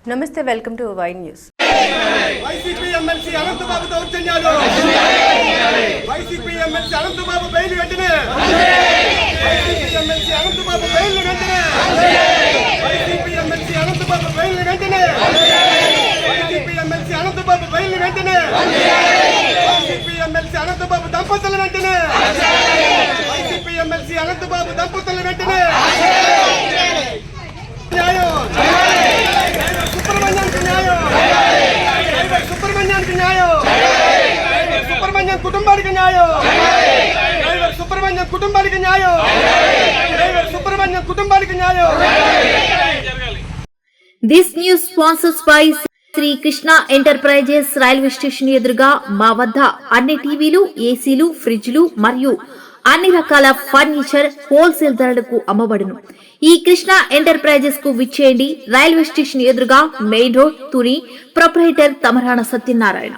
నమస్తే, welcome to Y news. YCP MLC Anantha Babu దౌర్జన్యాలు, YCP MLC Anantha Babu bail వెంటనే, వైసీపీ ఎమ్మెల్సీ అనంతబాబు బెయిల్ వెంటనే, వైసీపీ ఎమ్మెల్సీ అనంతబాబు బెయిల్ వెంటనే, వైసీపీ ఎమ్మెల్సీ అనంతబాబు బెయిల్ వెంటనే, వైసీపీ ఎమ్మెల్సీ అనంతబాబు దంపతుల వెంటనే, వైసీపీ ఎమ్మెల్సీ అనంతబాబు దంపతుల వెంటనే న్యాయం, సుబ్రహ్మణ్యానికి న్యాయం, సుబ్రహ్మణ్యానికి న్యాయం, సుబ్రహ్మణ్యం కుటుంబానికి న్యాయం, సుబ్రహ్మణ్యం కుటుంబానికి న్యాయం, సుబ్రహ్మణ్యం కుటుంబానికి న్యాయం. This news sponsors by Shri Krishna enterprises. Railway station ఎదురుగా మా వద్ద అన్ని టీవీలు, ఏసీలు, ఫ్రిడ్జ్లు మరియు అన్ని రకాల ఫర్నిచర్ హోల్సేల్ ధరలకు అమ్మబడును. ఈ కృష్ణ ఎంటర్ప్రైజెస్ కు విచ్చేయండి. రైల్వే స్టేషన్ ఎదురుగా, main road, Tuni. Proprietor Tamarana Satyanarayana.